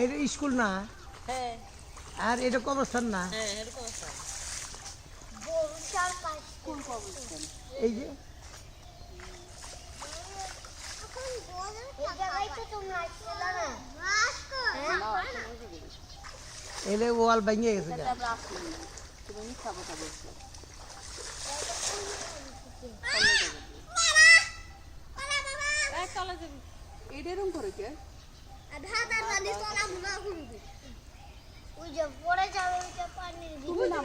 এটা স্কুল না? হ্যাঁ। আর এটা কবরস্থান না? হ্যাঁ, এটা কবরস্থান। কোন কবরস্থান? এই যে এলে ওয়াল ভেঙে গেছে গা। আমরা আসিনি না। তুমি মিথ্যা কথা বলছো। এই চলে যাবি। এটা এরকম করে কে? তুমি না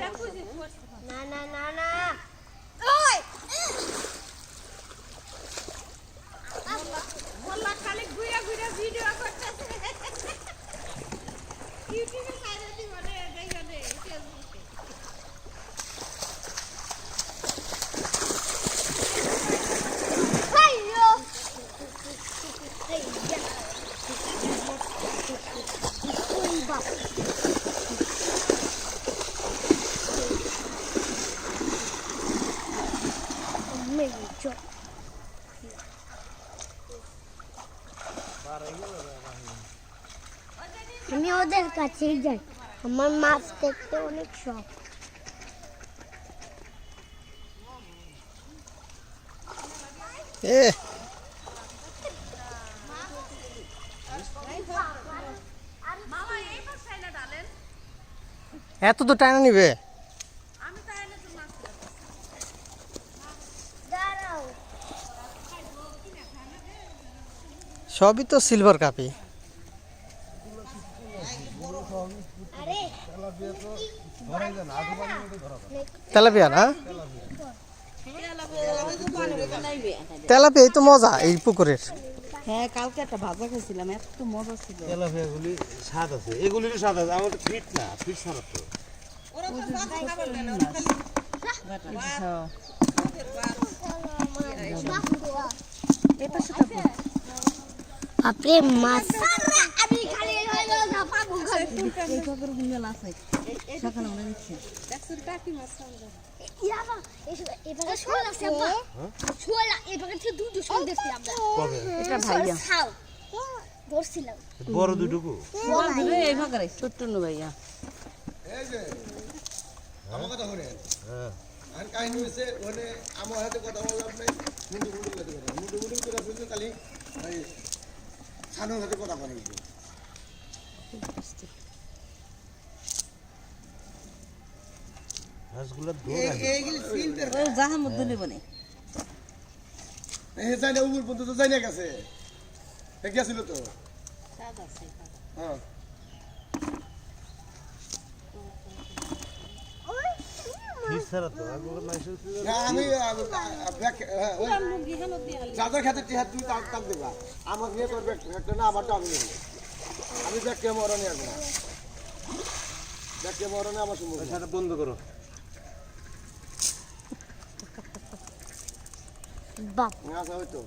মোল্লা খালি ঘুরে ঘুরে ভিডিও করতেছে। ইউটিউবে ছাইড়া দিব রে, দেখো রে, ফেসবুকে। আমি ওদের কাছেই যাই, আমার মাছ দেখতে অনেক শখ। এত তো টানা নিবে? দাঁড়াও, সবই তো সিলভার কাপি। আরে তেলাপিয়া না? তেলাপিয়া তো মজা এই পুকুরের। হ্যাঁ, কালকে একটা ভাজা খেয়েছিলাম, এত মজা ছিল। তেলাপিয়াগুলি স্বাদ আছে, এগুলিরও স্বাদ আছে। আমার ফিট না, ফিট ছাড়া তো। বাপরে মাছ। কবে? ধরছিলাম বড় দুটুকু। ছোট্ট নু ভাইয়া। আমার কথা শুনে হ্যাঁ। আর কাহিনী হয়েছে ওখানে আমার হাতে কথা বললাম নাই মুন্ডু মুন্ডু কথা বললাম মুন্ডু মুন্ডু করে ফেলছে খালি ওই সানুর হাতে কথা বলে মাছগুলো দৌড় আছে। এইগুলি ফিল্টার জাহামুদ্দিন বনে এ যাই না উপর পর্যন্ত যাই না গেছে গেছিল তো হ্যাঁ ফিট ছাড়া তো আগে মাছ না আমি যাদের খাতে টিহার তুই তাক তাক দেবা আমার নিয়ে তোর ব্যাগটা না আমারটা আমি নেব আমি ব্যাগকে মরা নিয়ে আসবো না ব্যাগকে মরা নিয়ে আমার সম্ভব না। সেটা বন্ধ করো। বাপ আচ্ছা হয়তো